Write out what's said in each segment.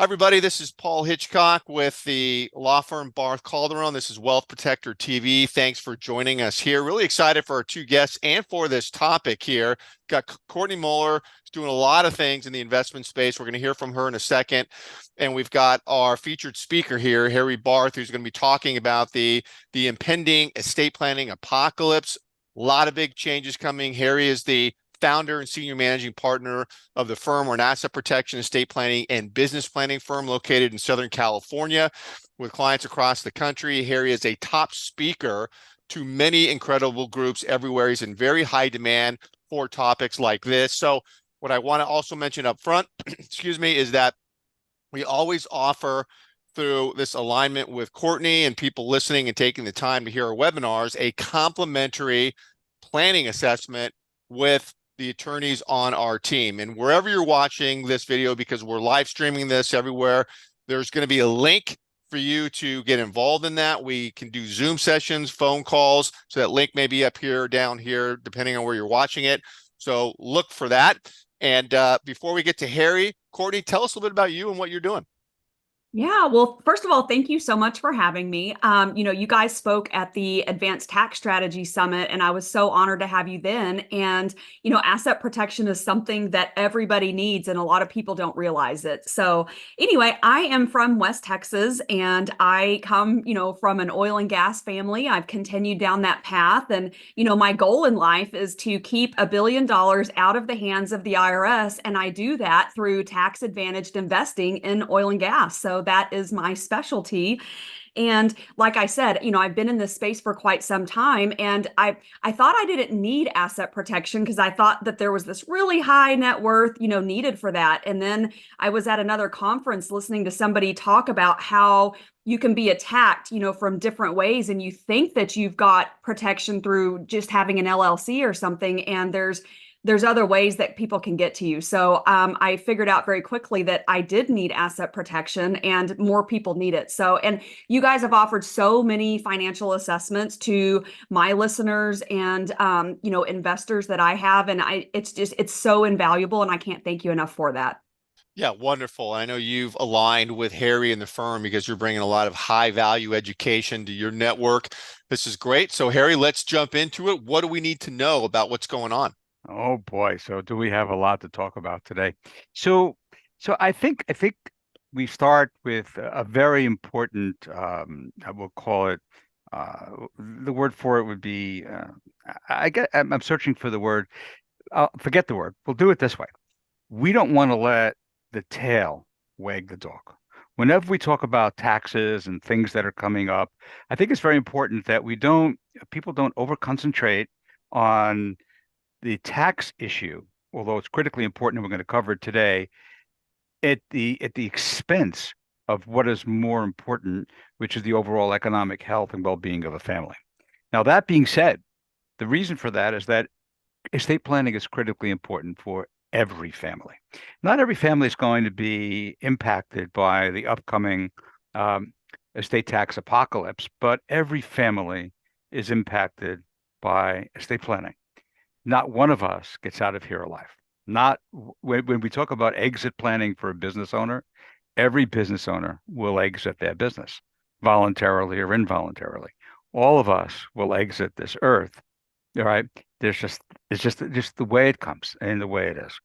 Hi, everybody. This is Paul Hitchcock with the law firm Barth Calderon. This is Wealth Protector TV. Thanks for joining us here. Really excited for our two guests and for this topic here. Got Courtney Moeller, who's doing a lot of things in the investment space. We're going to hear from her in a second. And we've got our featured speaker here, Harry Barth, who's going to be talking about the impending estate planning apocalypse. A lot of big changes coming. Harry is the founder and senior managing partner of the firm. We're an asset protection, estate planning, and business planning firm located in Southern California with clients across the country. Harry is a top speaker to many incredible groups everywhere. He's in very high demand for topics like this. So what I want to also mention up front, excuse me, is that we always offer through this alignment with Courtney and people listening and taking the time to hear our webinars, a complimentary planning assessment with the attorneys on our team. And wherever you're watching this video, because we're live streaming this everywhere, there's going to be a link for you to get involved in that. We can do Zoom sessions, phone calls. So that link may be up here, down here, depending on where you're watching it. So look for that. And before we get to Harry, Courtney, tell us a little bit about you and what you're doing. Yeah, well, first of all, thank you so much for having me. You guys spoke at the Advanced Tax Strategy Summit, and I was so honored to have you then. And, asset protection is something that everybody needs, and a lot of people don't realize it. So, anyway, I am from West Texas, and I come, from an oil and gas family. I've continued down that path. And, my goal in life is to keep $1 billion out of the hands of the IRS. And I do that through tax advantaged investing in oil and gas. So that is my specialty. And like I said, I've been in this space for quite some time, and I thought I didn't need asset protection because I thought that there was this really high net worth, needed for that. And then I was at another conference listening to somebody talk about how you can be attacked, from different ways, and you think that you've got protection through just having an LLC or something, and there's other ways that people can get to you. So I figured out very quickly that I did need asset protection and more people need it. So, and you guys have offered so many financial assessments to my listeners and, investors that I have. And it's so invaluable, and I can't thank you enough for that. Yeah, wonderful. I know you've aligned with Harry and the firm because you're bringing a lot of high value education to your network. This is great. So, Harry, let's jump into it. What do we need to know about what's going on? Oh boy, so do we have a lot to talk about today? So so I think we start with a very important I will call it the word for it would be I'm searching for the word. Forget the word. We'll do it this way. We don't want to let the tail wag the dog. Whenever we talk about taxes and things that are coming up, I think it's very important that people don't over concentrate on the tax issue, although it's critically important and we're going to cover it today, at the expense of what is more important, which is the overall economic health and well-being of a family. Now, that being said, the reason for that is that estate planning is critically important for every family. Not every family is going to be impacted by the upcoming estate tax apocalypse, but every family is impacted by estate planning. Not one of us gets out of here alive. Not when we talk about exit planning for a business owner, every business owner will exit their business voluntarily or involuntarily. All of us will exit this earth. All right. It's just the way it comes and the way it is.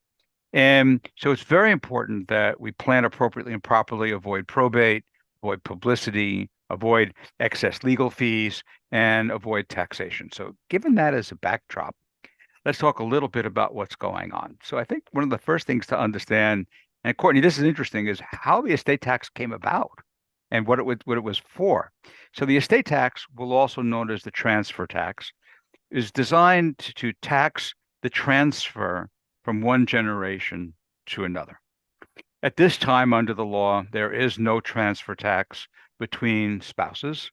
And so it's very important that we plan appropriately and properly, avoid probate, avoid publicity, avoid excess legal fees, and avoid taxation. So given that as a backdrop, let's talk a little bit about what's going on. So I think one of the first things to understand, and Courtney, this is interesting, is how the estate tax came about and what it was for. So the estate tax, will also known as the transfer tax, is designed to tax the transfer from one generation to another. At this time, under the law, there is no transfer tax between spouses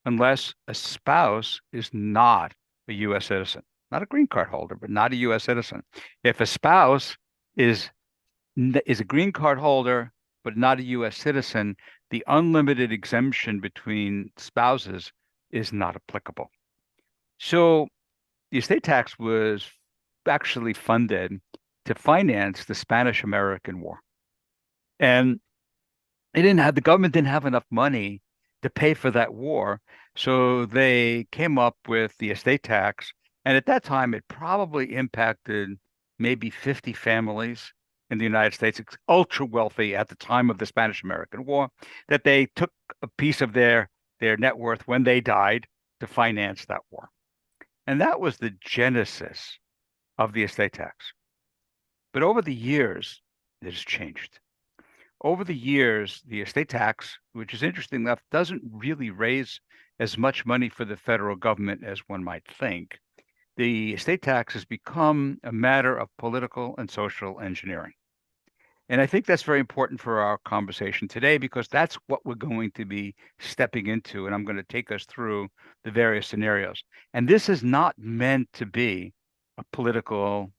unless a spouse is not a U.S. citizen, not a green card holder, but not a U.S. citizen. If a spouse is a green card holder but not a U.S. citizen, the unlimited exemption between spouses is not applicable. So the estate tax was actually funded to finance the Spanish-American War. And the government didn't have enough money to pay for that war. So they came up with the estate tax. And at that time, it probably impacted maybe 50 families in the United States, ultra wealthy at the time of the Spanish-American War, that they took a piece of their net worth when they died to finance that war. And that was the genesis of the estate tax. But over the years, it has changed. Over the years, the estate tax, which is interesting enough, doesn't really raise as much money for the federal government as one might think. The estate tax has become a matter of political and social engineering. And I think that's very important for our conversation today because that's what we're going to be stepping into. And I'm going to take us through the various scenarios. And this is not meant to be a political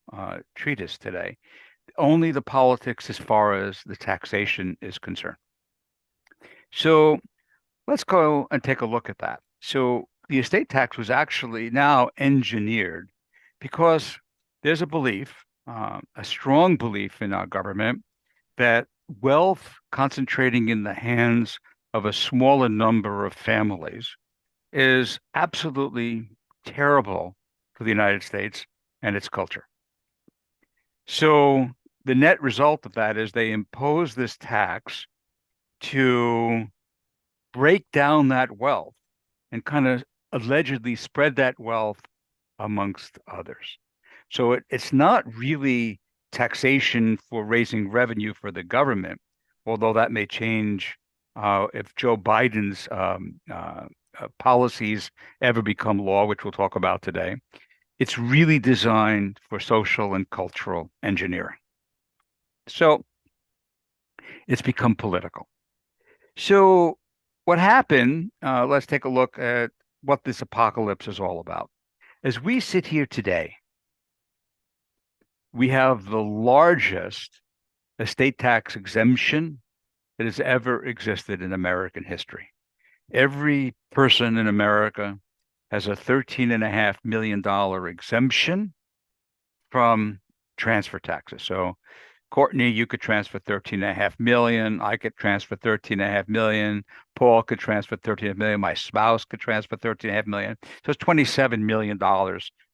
treatise today, only the politics as far as the taxation is concerned. So let's go and take a look at that. So the estate tax was actually now engineered because there's a belief, a strong belief in our government that wealth concentrating in the hands of a smaller number of families is absolutely terrible for the United States and its culture. So the net result of that is they impose this tax to break down that wealth and kind of allegedly spread that wealth amongst others. So it's not really taxation for raising revenue for the government, although that may change if Joe Biden's policies ever become law, which we'll talk about today. It's really designed for social and cultural engineering. So it's become political. So what happened, let's take a look at what this apocalypse is all about. As we sit here today, we have the largest estate tax exemption that has ever existed in American history. Every person in America has a $13.5 million exemption from transfer taxes. So Courtney, you could transfer 13.5 million. I could transfer 13.5 million. Paul could transfer 13.5 million. My spouse could transfer 13.5 million. So it's $27 million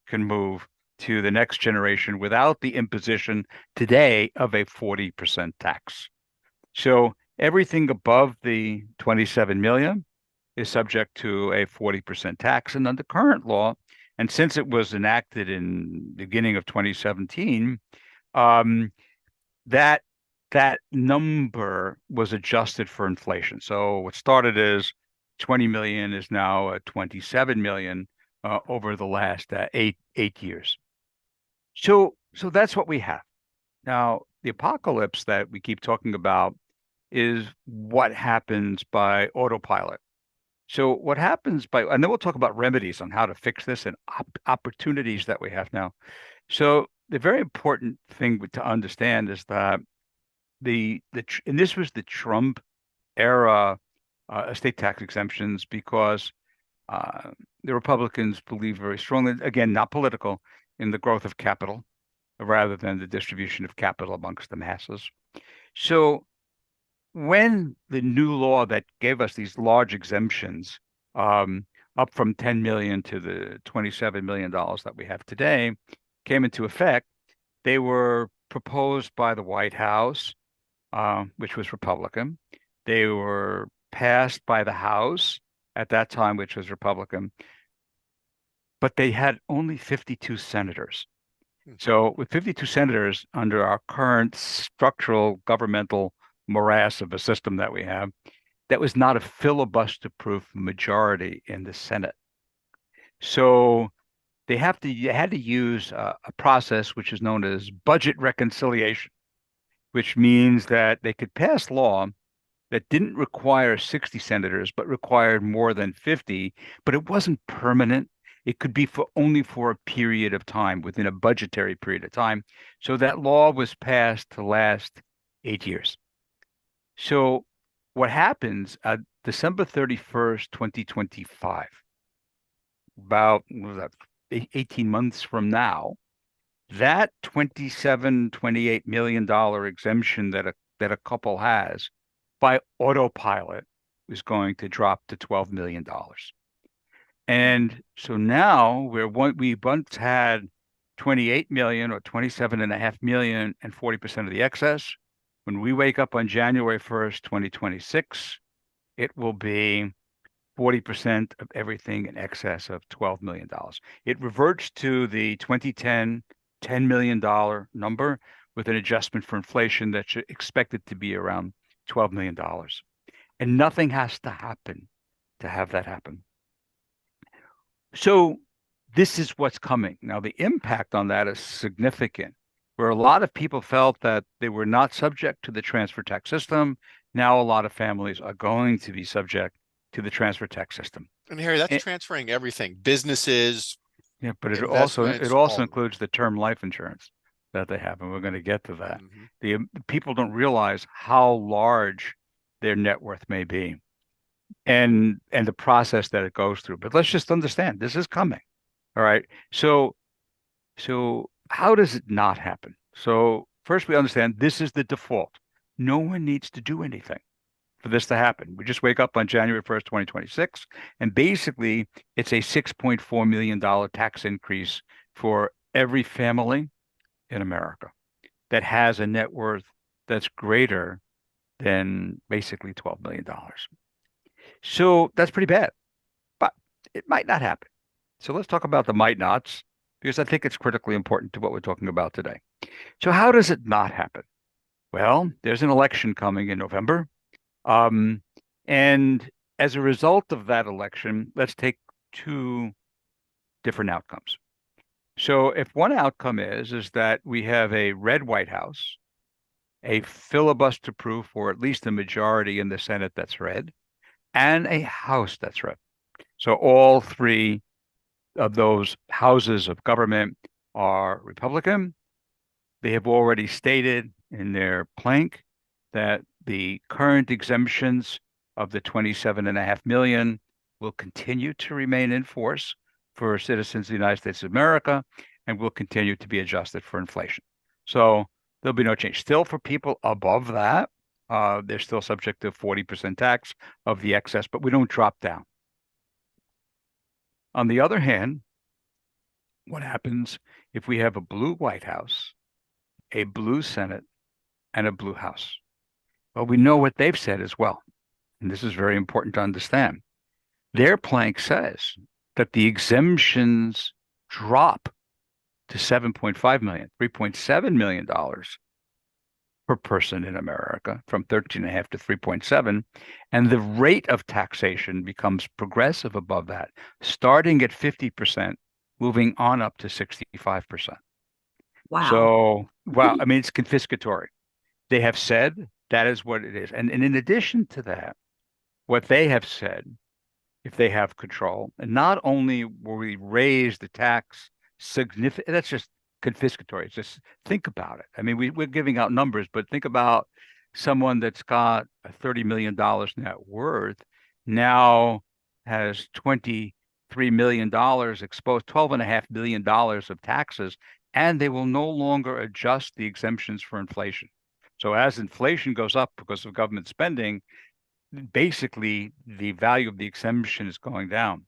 can move to the next generation without the imposition today of a 40% tax. So everything above the 27 million is subject to a 40% tax. And under current law, and since it was enacted in the beginning of 2017, that number was adjusted for inflation. So what started as 20 million is now 27 million over the last eight years. So that's what we have. Now, the apocalypse that we keep talking about is what happens by autopilot. So what happens and then we'll talk about remedies on how to fix this and opportunities that we have now. So the very important thing to understand is that and this was the Trump era estate tax exemptions because the Republicans believe very strongly, again, not political, in the growth of capital rather than the distribution of capital amongst the masses. So when the new law that gave us these large exemptions, up from 10 million to the $27 million that we have today, came into effect, they were proposed by the White House, which was Republican. They were passed by the House at that time, which was Republican, but they had only 52 senators. So with 52 senators under our current structural governmental morass of a system that we have, that was not a filibuster-proof majority in the Senate. So they had to use a process which is known as budget reconciliation, which means that they could pass law that didn't require 60 senators, but required more than 50, but it wasn't permanent. It could be only for a period of time, within a budgetary period of time. So that law was passed to last 8 years. So what happens December 31st, 2025, about 18 months from now, that $28 million exemption that a couple has by autopilot was going to drop to $12 million. And so now we once had 28 million or 27.5 million and 40% of the excess. When we wake up on January 1st, 2026, it will be 40% of everything in excess of $12 million. It reverts to the 2010 $10 million number with an adjustment for inflation that's expected to be around $12 million. And nothing has to happen to have that happen. So this is what's coming. Now, the impact on that is significant. Where a lot of people felt that they were not subject to the transfer tax system, now a lot of families are going to be subject to the transfer tax system. And Harry, that's transferring everything, businesses, yeah, but it investments, also includes the term life insurance that they have, and we're going to get to that. The people don't realize how large their net worth may be, and the process that it goes through. But let's just understand this is coming. All right. So how does it not happen? So first we understand this is the default. No one needs to do anything for this to happen. We just wake up on January 1st, 2026, and basically it's a $6.4 million tax increase for every family in America that has a net worth that's greater than basically $12 million. So that's pretty bad, but it might not happen. So let's talk about the might nots, because I think it's critically important to what we're talking about today. So how does it not happen? Well, there's an election coming in November. And as a result of that election, let's take two different outcomes. So if one outcome is that we have a red White House, a filibuster proof, or at least a majority in the Senate that's red, and a House that's red. So all three of those houses of government are Republican. They have already stated in their plank that the current exemptions of the 27.5 million will continue to remain in force for citizens of the United States of America and will continue to be adjusted for inflation. So there'll be no change. Still, for people above that, they're still subject to 40% tax of the excess, but we don't drop down. On the other hand, what happens if we have a blue White House, a blue Senate, and a blue House? Well, we know what they've said as well. And this is very important to understand. Their plank says that the exemptions drop to 7.5 million, $3.7 million per person in America, from 13.5 to 3.7. And the rate of taxation becomes progressive above that, starting at 50%, moving on up to 65%. Wow. So, wow, I mean, it's confiscatory. They have said that is what it is. And in addition to that, what they have said, if they have control, and not only will we raise the tax significantly, that's just confiscatory. Just think about it. I mean, we're giving out numbers, but think about someone that's got a $30 million net worth now has $23 million exposed, $12.5 million of taxes, and they will no longer adjust the exemptions for inflation. So as inflation goes up because of government spending, basically the value of the exemption is going down.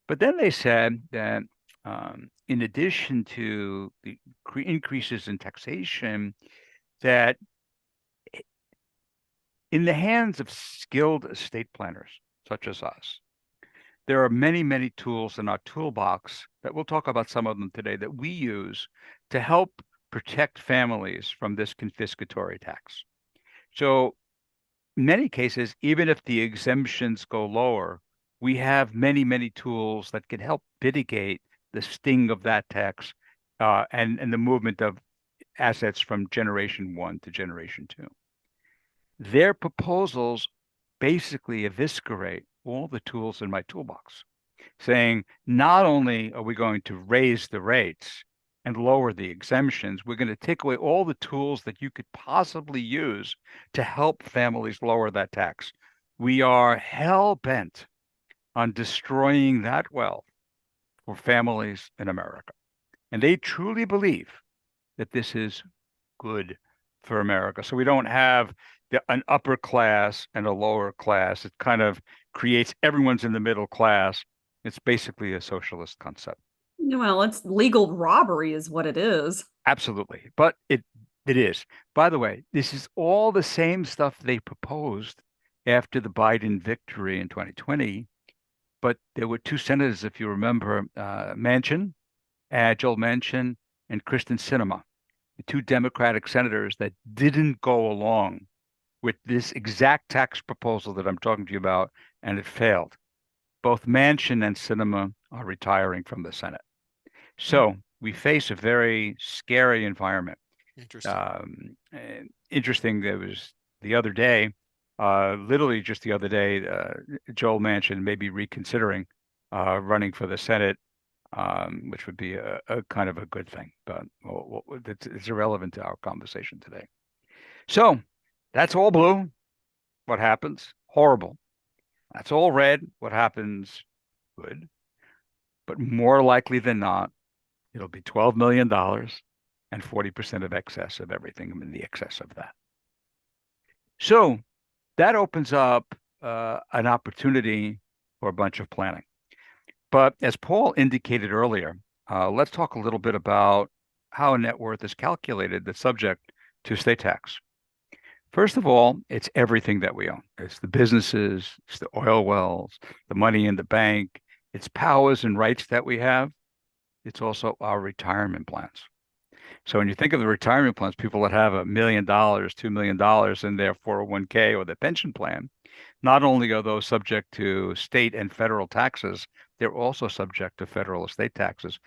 But then they said that in addition to the increases in taxation, that in the hands of skilled estate planners such as us, there are many, many tools in our toolbox that we'll talk about some of them today that we use to help protect families from this confiscatory tax. So in many cases, even if the exemptions go lower, we have many, many tools that can help mitigate the sting of that tax and the movement of assets from generation one to generation two. Their proposals basically eviscerate all the tools in my toolbox, saying not only are we going to raise the rates and lower the exemptions, we're going to take away all the tools that you could possibly use to help families lower that tax. We are hell-bent on destroying that wealth for families in America. And they truly believe that this is good for America. So we don't have an upper class and a lower class. It kind of creates everyone's in the middle class. It's basically a socialist concept. Well, it's legal robbery is what it is. Absolutely. But it is. By the way, this is all the same stuff they proposed after the Biden victory in 2020. But there were two senators, if you remember, Manchin, Joel Manchin, and Kristen Sinema, the two Democratic senators that didn't go along with this exact tax proposal that I'm talking to you about, and it failed. Both Manchin and Sinema are retiring from the Senate. So we face a very scary environment. Interesting. There was the other day, literally just the other day, Joel Manchin may be reconsidering running for the Senate, which would be a kind of a good thing, but it's irrelevant to our conversation today. So that's all blue. What happens? Horrible. That's all red. What happens? Good. But more likely than not, it'll be $12 million and 40% of excess of everything in the excess of that. So that opens up an opportunity for a bunch of planning. But as Paul indicated earlier, let's talk a little bit about how a net worth is calculated that's subject to estate tax. First of all, it's everything that we own. It's the businesses, it's the oil wells, the money in the bank, it's powers and rights that we have. It's also our retirement plans. So when you think of the retirement plans, people that have $1 million, $2 million in their 401k or their pension plan, not only are those subject to state and federal taxes, they're also subject to federal estate taxes,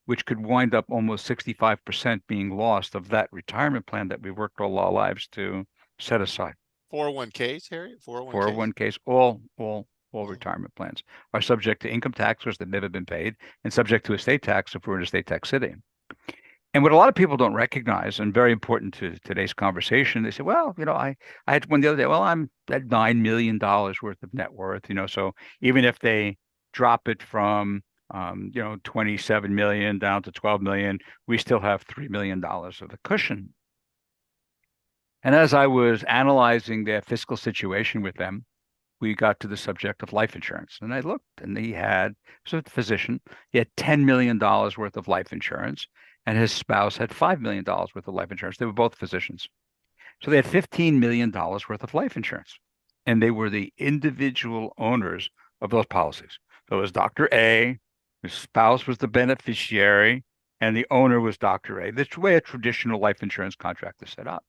which could wind up almost 65% being lost of that retirement plan that we worked all our lives to set aside. 401ks, Harry? 401ks, all retirement plans are subject to income taxes that never been paid and subject to estate tax if we're in a estate tax city. And what a lot of people don't recognize, and very important to today's conversation, they say, well, I had one the other day, well, I'm at $9 million worth of net worth, so even if they drop it from, 27 million down to 12 million, we still have $3 million of a cushion. And as I was analyzing their fiscal situation with them, we got to the subject of life insurance. And I looked, and he was a physician, he had $10 million worth of life insurance, and his spouse had $5 million worth of life insurance. They were both physicians. So they had $15 million worth of life insurance. And they were the individual owners of those policies. So it was Dr. A, his spouse was the beneficiary, and the owner was Dr. A. That's the way a traditional life insurance contract is set up.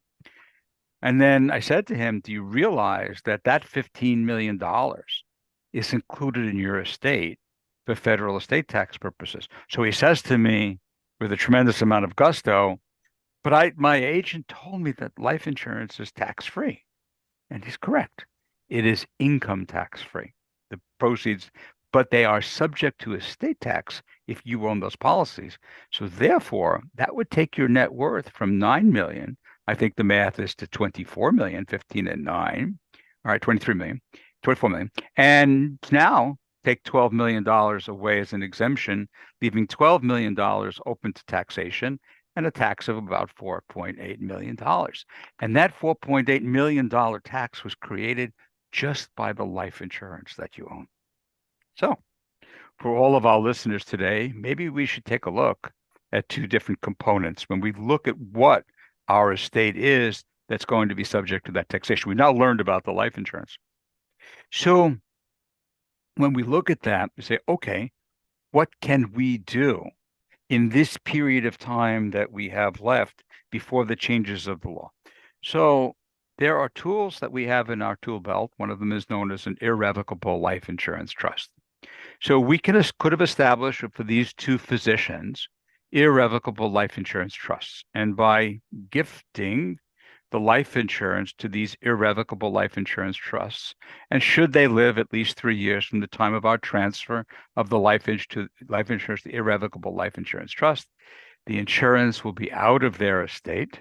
And then I said to him, do you realize that $15 million is included in your estate for federal estate tax purposes? So he says to me with a tremendous amount of gusto, but my agent told me that life insurance is tax-free. And he's correct. It is income tax-free, the proceeds, but they are subject to estate tax if you own those policies. So therefore, that would take your net worth from 9 million. I think the math is to 24 million, 15 and 9. All right, 23 million, 24 million. And now take $12 million away as an exemption, leaving $12 million open to taxation and a tax of about $4.8 million. And that $4.8 million tax was created just by the life insurance that you own. So for all of our listeners today, maybe we should take a look at two different components when we look at what our estate is that's going to be subject to that taxation. We now learned about the life insurance. So when we look at that, we say, okay, what can we do in this period of time that we have left before the changes of the law? So there are tools that we have in our tool belt. One of them is known as an irrevocable life insurance trust. So we could have established for these two physicians irrevocable life insurance trusts. And by gifting the life insurance to these irrevocable life insurance trusts, and should they live at least 3 years from the time of our transfer of the life insurance, the irrevocable life insurance trust, the insurance will be out of their estate.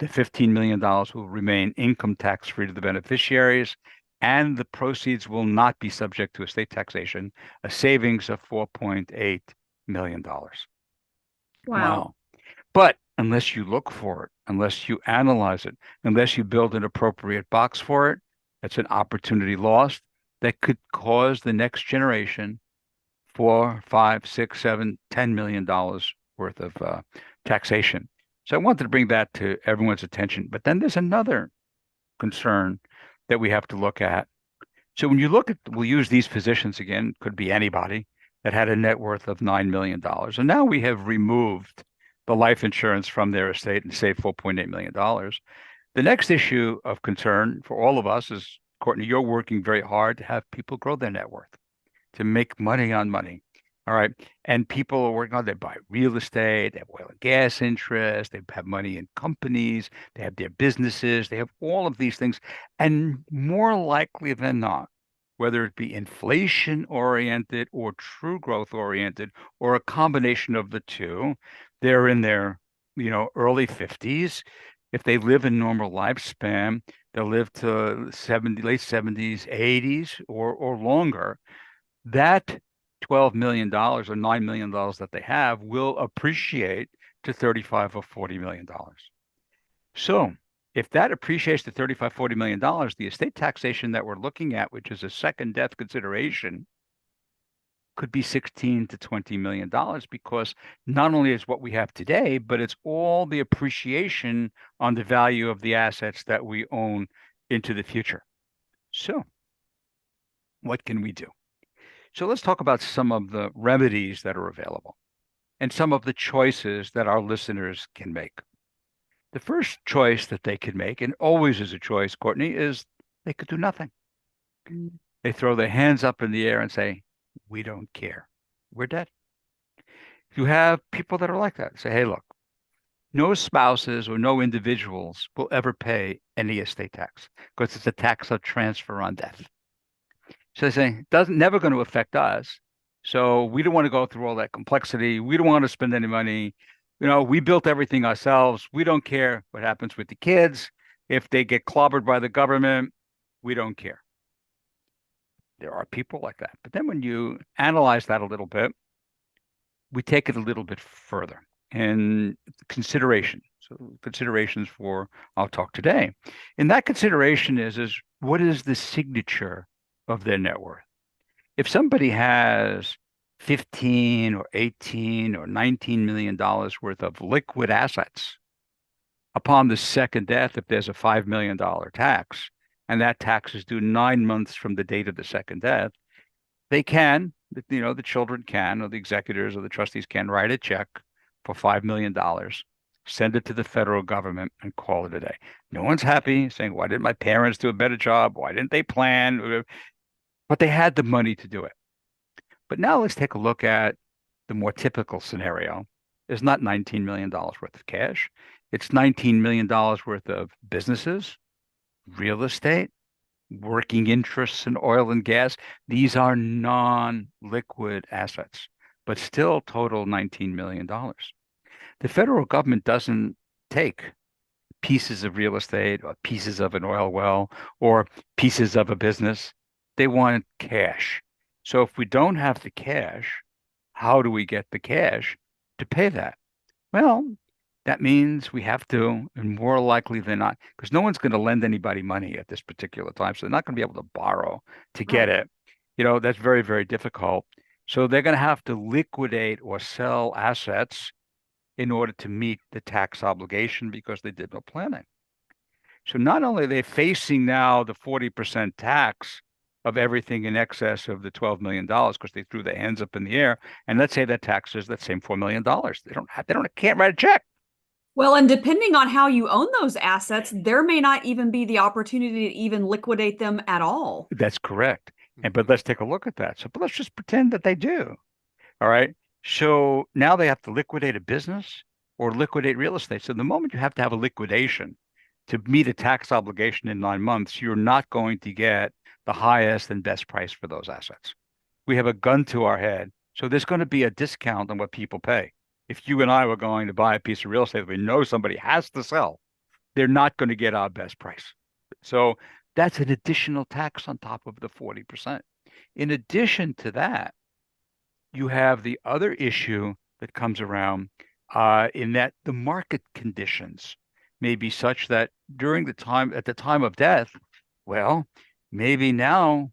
The $15 million will remain income tax free to the beneficiaries, and the proceeds will not be subject to estate taxation, a savings of $4.8 million. Wow. But unless you look for it, unless you analyze it, unless you build an appropriate box for it. That's an opportunity lost that could cause the next generation 4, 5, 6, 7, $10 million worth of taxation. So I wanted to bring that to everyone's attention. But then there's another concern that we have to look at. So when you look at, we'll use these physicians again, could be anybody that had a net worth of $9 million. And now we have removed the life insurance from their estate and saved $4.8 million. The next issue of concern for all of us is, Courtney, you're working very hard to have people grow their net worth, to make money on money. All right. And people are working on, they buy real estate, they have oil and gas interests, they have money in companies, they have their businesses, they have all of these things. And more likely than not, whether it be inflation oriented or true growth oriented, or a combination of the two, they're in their, early 50s. If they live a normal lifespan, they'll live to 70, late 70s, 80s, or longer. That $12 million or $9 million that they have will appreciate to $35 or $40 million. So if that appreciates to $35, $40 million, the estate taxation that we're looking at, which is a second death consideration, could be $16 to $20 million, because not only is what we have today, but it's all the appreciation on the value of the assets that we own into the future. So what can we do? So let's talk about some of the remedies that are available and some of the choices that our listeners can make. The first choice that they could make, and always is a choice, Courtney, is they could do nothing. They throw their hands up in the air and say, we don't care. We're dead. You have people that are like that. Say, hey, look, no spouses or no individuals will ever pay any estate tax because it's a tax of transfer on death. So they say, never going to affect us. So we don't want to go through all that complexity. We don't want to spend any money. We built everything ourselves. We don't care what happens with the kids. If they get clobbered by the government, we don't care. There are people like that. But then when you analyze that a little bit, we take it a little bit further. And consideration. So considerations for our talk today. And that consideration is what is the signature of their net worth? If somebody has 15 or 18 or $19 million worth of liquid assets, upon the second death, if there's a $5 million tax, and that tax is due 9 months from the date of the second death, they can, the children can, or the executors or the trustees can write a check for $5 million, send it to the federal government, and call it a day. No one's happy, saying, why didn't my parents do a better job? Why didn't they plan? But they had the money to do it. But now let's take a look at the more typical scenario. It's not $19 million worth of cash. It's $19 million worth of businesses, real estate, working interests in oil and gas. These are non-liquid assets, but still total $19 million. The federal government doesn't take pieces of real estate or pieces of an oil well or pieces of a business. They want cash. So if we don't have the cash, how do we get the cash to pay that? Well, that means we have to, and more likely than not, because no one's going to lend anybody money at this particular time. So they're not going to be able to borrow to get it. That's very, very difficult. So they're going to have to liquidate or sell assets in order to meet the tax obligation because they did no planning. So not only are they facing now the 40% tax of everything in excess of the $12 million because they threw their hands up in the air, and let's say that tax is that same $4 million. Can't write a check. Well, and depending on how you own those assets, there may not even be the opportunity to even liquidate them at all. That's correct. But let's take a look at that. But let's just pretend that they do. All right. So now they have to liquidate a business or liquidate real estate. So the moment you have to have a liquidation to meet a tax obligation in 9 months, you're not going to get the highest and best price for those assets. We have a gun to our head. So there's going to be a discount on what people pay. If you and I were going to buy a piece of real estate that we know somebody has to sell, they're not going to get our best price. So that's an additional tax on top of the 40%. In addition to that, you have the other issue that comes around in that the market conditions may be such that at the time of death, well, maybe now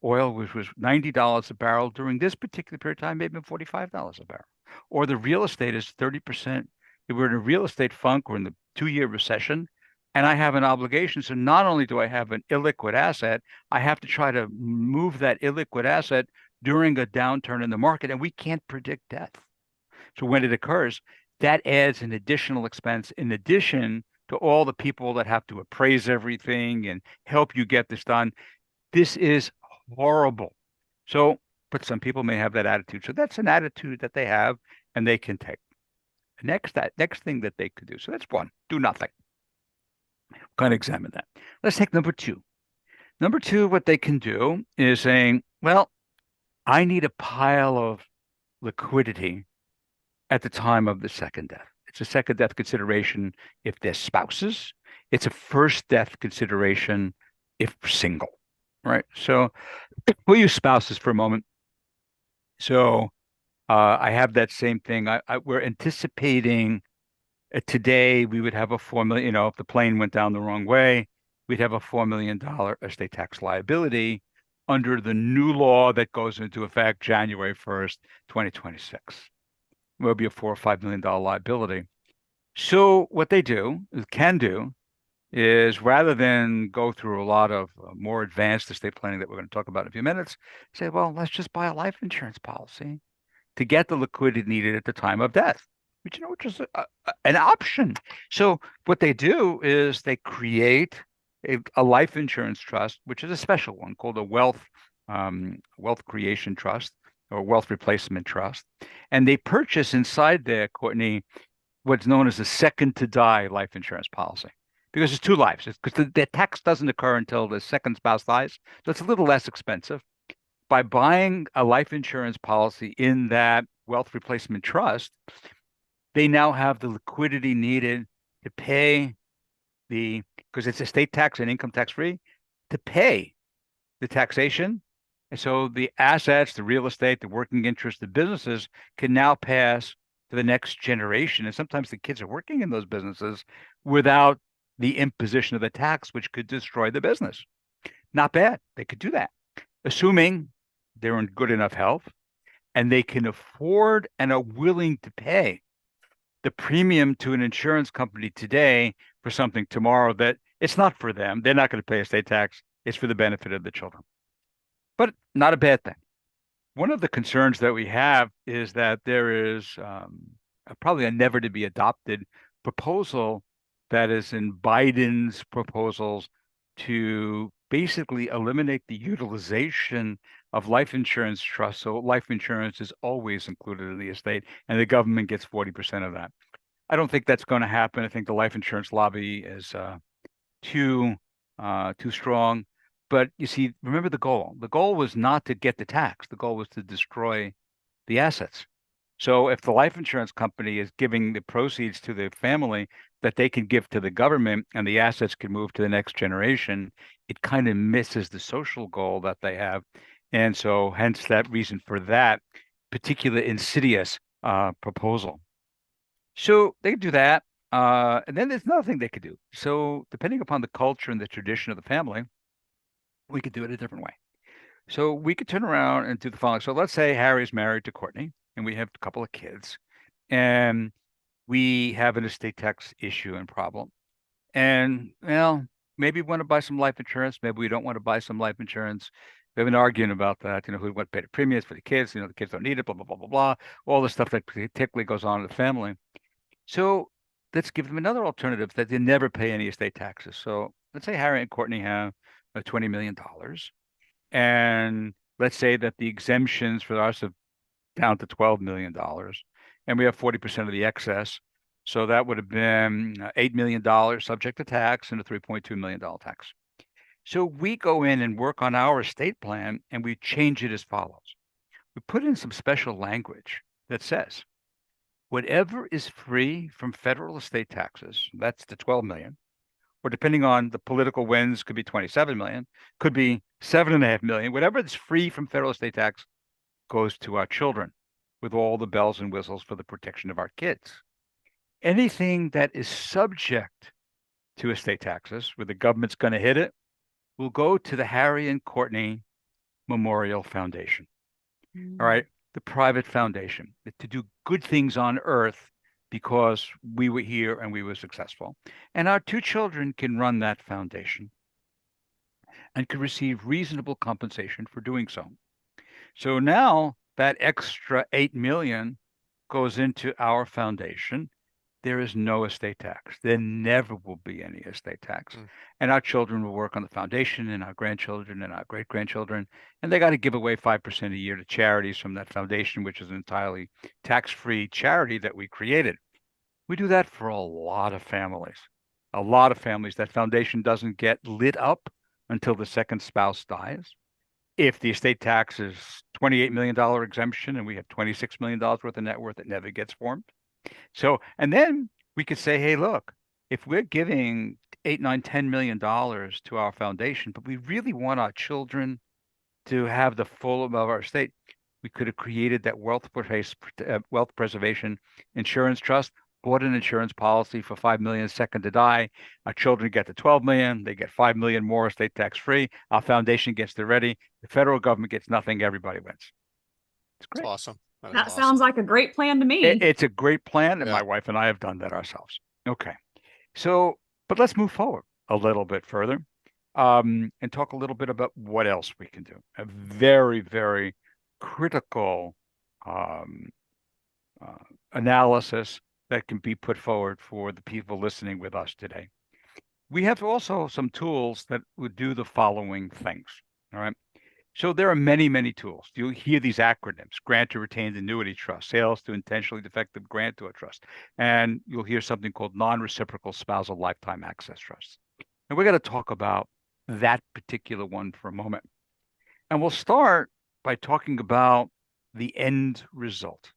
oil, which was $90 a barrel during this particular period of time, maybe $45 a barrel. Or the real estate is 30%. If we're in a real estate funk or in the 2-year recession, and I have an obligation. So not only do I have an illiquid asset, I have to try to move that illiquid asset during a downturn in the market, and we can't predict death. So when it occurs, that adds an additional expense in addition to all the people that have to appraise everything and help you get this done. This is horrible. So, but some people may have that attitude. So that's an attitude that they have and they can take. That next thing that they could do. So that's one, do nothing. Kind of examine that. Let's take number two. Number two, what they can do is saying, well, I need a pile of liquidity at the time of the second death. It's a second death consideration if they're spouses. It's a first death consideration if single, right? So we'll use spouses for a moment. So I have that same thing. We're anticipating today we would have a $4 million, if the plane went down the wrong way, we'd have a $4 million estate tax liability under the new law that goes into effect January 1st, 2026. It will be a $4 or $5 million liability. So what they can do is rather than go through a lot of more advanced estate planning that we're going to talk about in a few minutes, say, well, let's just buy a life insurance policy to get the liquidity needed at the time of death, which is an option. So what they do is they create a life insurance trust, which is a special one called a wealth creation trust or wealth replacement trust. And they purchase inside there, Courtney, what's known as a second to die life insurance policy. Because it's 2 lives. Because the tax doesn't occur until the second spouse dies. So it's a little less expensive. By buying a life insurance policy in that wealth replacement trust, they now have the liquidity needed to pay because it's estate tax and income tax free, to pay the taxation. And so the assets, the real estate, the working interest, the businesses can now pass to the next generation. And sometimes the kids are working in those businesses without the imposition of the tax, which could destroy the business. Not bad. They could do that, assuming they're in good enough health and they can afford and are willing to pay the premium to an insurance company today for something tomorrow that it's not for them. They're not going to pay estate tax. It's for the benefit of the children. But not a bad thing. One of the concerns that we have is that there is probably a never to be adopted proposal that is in Biden's proposals to basically eliminate the utilization of life insurance trusts. So life insurance is always included in the estate and the government gets 40% of that. I don't think that's going to happen. I think the life insurance lobby is too strong. But you see, remember the goal. The goal was not to get the tax. The goal was to destroy the assets. So if the life insurance company is giving the proceeds to the family that they can give to the government and the assets can move to the next generation, it kind of misses the social goal that they have. And so hence that reason for that particular insidious proposal. So they could do that. And then there's another thing they could do. So depending upon the culture and the tradition of the family, we could do it a different way. So we could turn around and do the following. So let's say Harry's married to Courtney and we have a couple of kids and we have an estate tax issue and problem. And, well, maybe we want to buy some life insurance. Maybe we don't want to buy some life insurance. We have an argument about that, who what pay the premiums for the kids, the kids don't need it, blah, blah, blah, blah, blah, all the stuff that particularly goes on in the family. So let's give them another alternative that they never pay any estate taxes. So let's say Harry and Courtney have $20 million. And let's say that the exemptions for us have down to $12 million. And we have 40% of the excess. So that would have been $8 million subject to tax and a $3.2 million tax. So we go in and work on our estate plan and we change it as follows. We put in some special language that says, whatever is free from federal estate taxes, that's the 12 million, or depending on the political winds, could be 27 million, could be 7.5 million, whatever is free from federal estate tax goes to our children with all the bells and whistles for the protection of our kids. anything that is subject to estate taxes, where the government's going to hit it, will go to the Harry and Courtney Memorial Foundation. All right, the private foundation to do good things on earth because we were here and we were successful. And our two children can run that foundation and can receive reasonable compensation for doing so. So now that extra 8 million goes into our foundation. There is no estate tax. There never will be any estate tax. And our children will work on the foundation, and our grandchildren and our great-grandchildren, and they got to give away 5% a year to charities from that foundation, which is an entirely tax-free charity that we created. We do that for a lot of families. A lot of families. That foundation doesn't get lit up until the second spouse dies. If the estate tax is $28 million exemption and we have $26 million worth of net worth, it never gets formed. So, and then we could say, hey, look, if we're giving 8, 9, $10 million to our foundation, but we really want our children to have the full of our estate, we could have created that wealth preservation insurance trust, bought an insurance policy for 5 million, second to die. Our children get the 12 million, they get 5 million more estate tax free. Our foundation gets the ready. The federal government gets nothing. Everybody wins. It's great. That's awesome. That sounds like a great plan to me. It's a great plan, and my wife and I have done that ourselves. Okay. So, but let's move forward a little bit further and talk a little bit about what else we can do. A very, very critical analysis that can be put forward for the people listening with us today. We have also some tools that would do the following things. All right. So there are many, many tools. You'll hear these acronyms: grant to retained annuity trust, sales to intentionally defective grant to a trust. And you'll hear something called non-reciprocal spousal lifetime access trusts. And we're going to talk about that particular one for a moment. And we'll start by talking about the end result.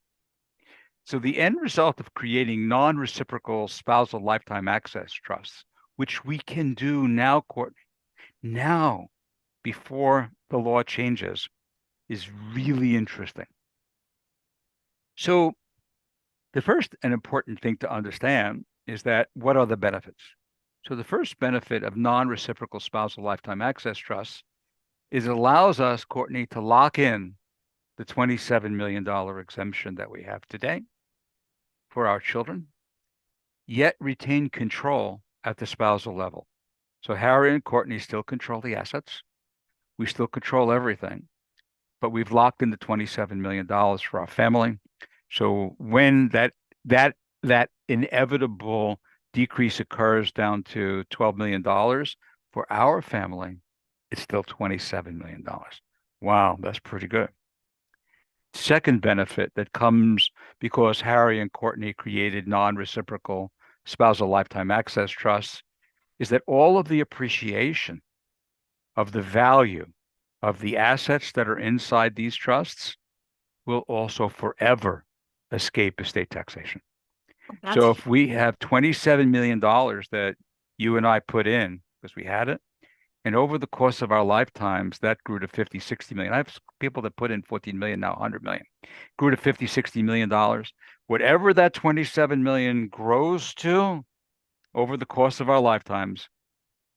So the end result of creating non-reciprocal spousal lifetime access trusts, which we can do now, Courtney, now, before the law changes, is really interesting. So the first and important thing to understand is that what are the benefits? So the first benefit of non-reciprocal spousal lifetime access trusts is it allows us, Courtney, to lock in the $27 million exemption that we have today for our children, yet retain control at the spousal level. So Harry and Courtney still control the assets. We still control everything, but we've locked in the $27 million for our family. So when that inevitable decrease occurs down to $12 million for our family, it's still $27 million. Wow, that's pretty good. Second benefit that comes because Harry and Courtney created non-reciprocal spousal lifetime access trusts is that all of the appreciation of the value of the assets that are inside these trusts will also forever escape estate taxation. So if we have $27 million that you and I put in, because we had it, and over the course of our lifetimes, that grew to 50, 60 million. I have people that put in 14 million, now 100 million. Grew to 50, 60 million dollars. Whatever that 27 million grows to over the course of our lifetimes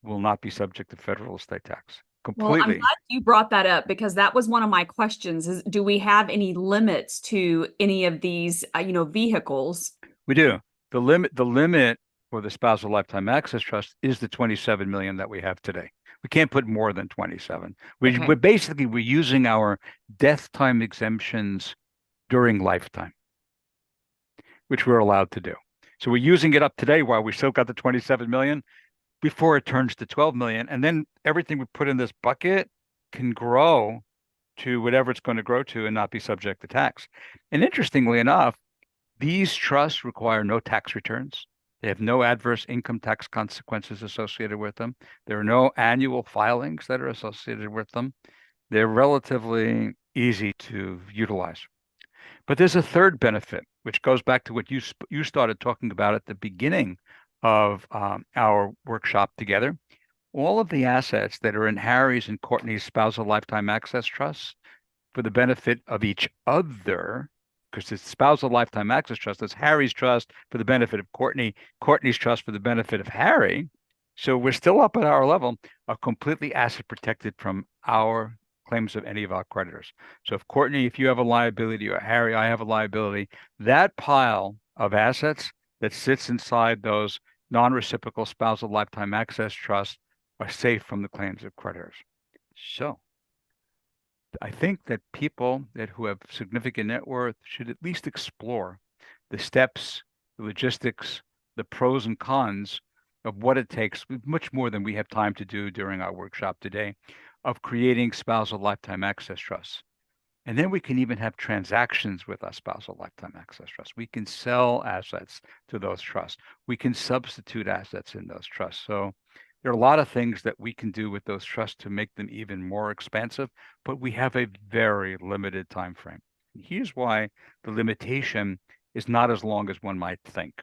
will not be subject to federal estate tax. Completely. Well, I'm glad you brought that up because that was one of my questions is, do we have any limits to any of these, vehicles? We do. The limit for the spousal lifetime access trust is the 27 million that we have today. We can't put more than 27. We're using our death time exemptions during lifetime, which we're allowed to do. So we're using it up today while we still got the 27 million before it turns to 12 million. And then everything we put in this bucket can grow to whatever it's going to grow to and not be subject to tax. And interestingly enough, these trusts require no tax returns. They have no adverse income tax consequences associated with them. There are no annual filings that are associated with them. They're relatively easy to utilize. But there's a third benefit, which goes back to what you started talking about at the beginning of our workshop together. All of the assets that are in Harry's and Courtney's spousal lifetime access trusts for the benefit of each other because it's spousal lifetime access trust. That's Harry's trust for the benefit of Courtney, Courtney's trust for the benefit of Harry. So we're still up at our level, are completely asset protected from our claims of any of our creditors. So if Courtney, if you have a liability, or Harry, I have a liability, that pile of assets that sits inside those non-reciprocal spousal lifetime access trusts are safe from the claims of creditors. So I think that people who have significant net worth should at least explore the steps, the logistics, the pros and cons of what it takes, much more than we have time to do during our workshop today, of creating spousal lifetime access trusts. And then we can even have transactions with our spousal lifetime access trusts. We can sell assets to those trusts. We can substitute assets in those trusts. So there are a lot of things that we can do with those trusts to make them even more expansive, but we have a very limited time frame. Here's why the limitation is not as long as one might think.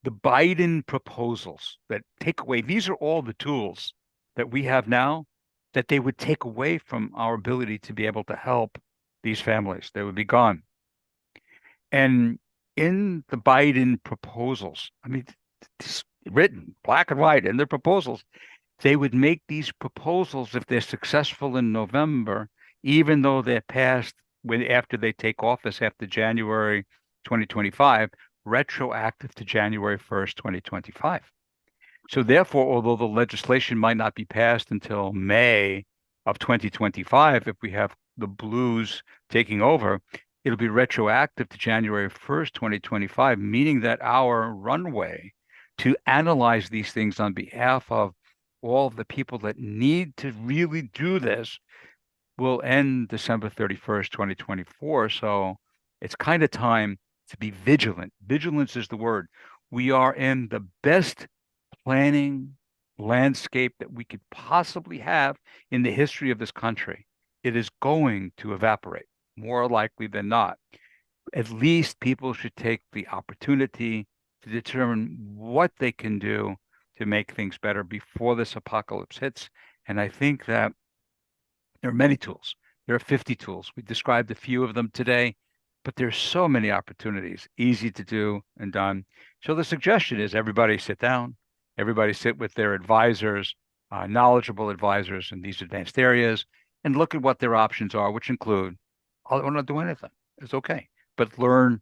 The Biden proposals that take away, these are all the tools that we have now that they would take away from our ability to be able to help these families. They would be gone. And in the Biden proposals, I mean, it's written black and white in their proposals, they would make these proposals, if they're successful in November, even though they're passed after they take office after January 2025, retroactive to January 1st, 2025. So therefore, although the legislation might not be passed until May of 2025, if we have the blues taking over, it'll be retroactive to January 1st, 2025, meaning that our runway to analyze these things on behalf of all of the people that need to really do this will end December 31st, 2024. So it's kind of time to be vigilant. Vigilance is the word. We are in the best planning landscape that we could possibly have in the history of this country. It is going to evaporate, more likely than not. At least people should take the opportunity to determine what they can do to make things better before this apocalypse hits. And I think that there are many tools. There are 50 tools. We described a few of them today, but there's so many opportunities, easy to do and done. So the suggestion is everybody sit down, everybody sit with their advisors, knowledgeable advisors in these advanced areas, and look at what their options are, which include, I don't do anything. It's okay. But learn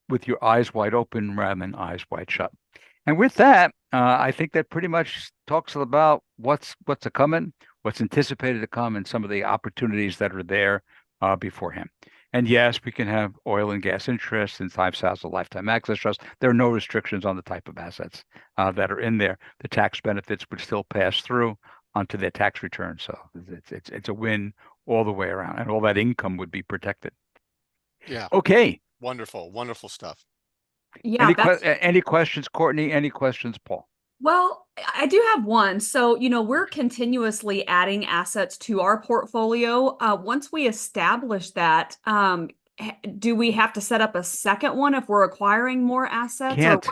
with your eyes wide open rather than eyes wide shut. And with that, I think that pretty much talks about what's a coming, what's anticipated to come, and some of the opportunities that are there beforehand. And yes, we can have oil and gas interests in spousal lifetime access trust. There are no restrictions on the type of assets that are in there. The tax benefits would still pass through onto their tax return. So it's a win all the way around, and all that income would be protected. Yeah. Okay. Wonderful, wonderful stuff. Yeah, any questions, Courtney? Any questions, Paul? Well, I do have one. So, we're continuously adding assets to our portfolio. Once we establish that, do we have to set up a second one if we're acquiring more assets?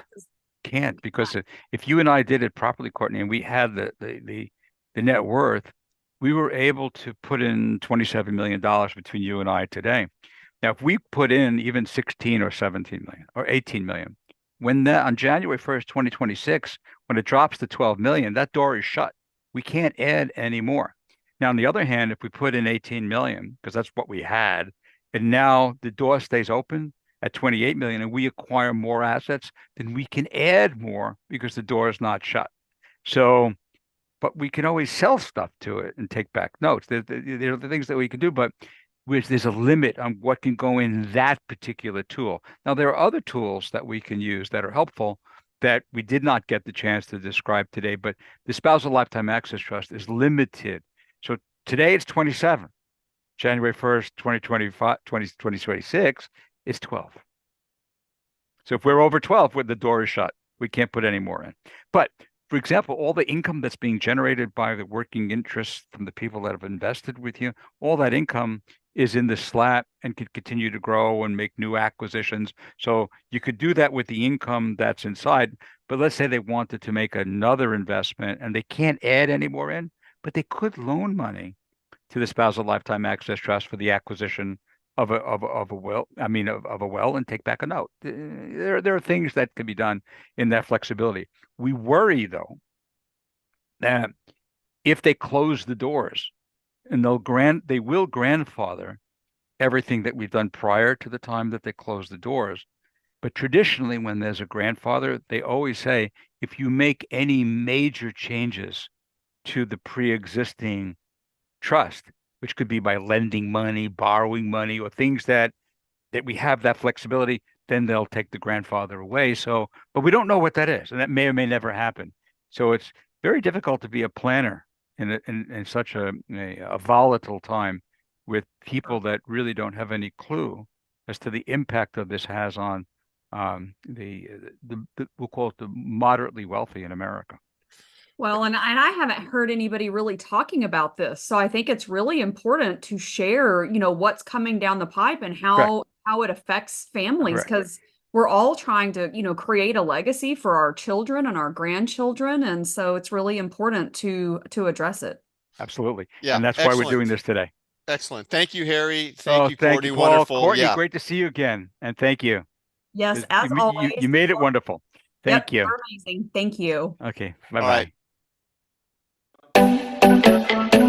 Can't, because if you and I did it properly, Courtney, and we had the net worth, we were able to put in $27 million between you and I today. Now, if we put in even 16 or 17 million or 18 million, when that on January 1st, 2026, when it drops to 12 million, that door is shut. We can't add any more. Now, on the other hand, if we put in 18 million, because that's what we had, and now the door stays open at 28 million and we acquire more assets, then we can add more because the door is not shut. So, but we can always sell stuff to it and take back notes. There are the things that we can do, but there's a limit on what can go in that particular tool. Now, there are other tools that we can use that are helpful that we did not get the chance to describe today, but the spousal lifetime access trust is limited. So today it's 27. January 1st, 2026, it's 12. So if we're over 12, the door is shut. We can't put any more in. But for example, all the income that's being generated by the working interest from the people that have invested with you, all that income is in the slat and could continue to grow and make new acquisitions. So you could do that with the income that's inside. But let's say they wanted to make another investment and they can't add any more in, but they could loan money to the spousal lifetime access trust for the acquisition of a will, I mean of a will, and take back a note. There are things that can be done in that flexibility. We worry though that if they close the doors, and they will grandfather everything that we've done prior to the time that they close the doors. But traditionally, when there's a grandfather, they always say, if you make any major changes to the pre-existing trust, which could be by lending money, borrowing money, or things that we have that flexibility, then they'll take the grandfather away. So, but we don't know what that is, and that may or may never happen. So it's very difficult to be a planner in such a volatile time with people that really don't have any clue as to the impact of this has on the we'll call it the moderately wealthy in America. Well, and I haven't heard anybody really talking about this. So I think it's really important to share, what's coming down the pipe and Correct. how it affects families, Correct. because we're all trying to, create a legacy for our children and our grandchildren. And so it's really important to address it. Absolutely. Yeah, And that's why we're doing excellent. this today. Excellent. Thank you, Harry. Oh, Thank you, thank Courtney. you, Paul. Wonderful. Courtney, Yeah. great to see you again. And thank you. Yes, as always. You made it wonderful. Thank Yep, you. you're amazing. Thank you. Okay. All right. Bye-bye.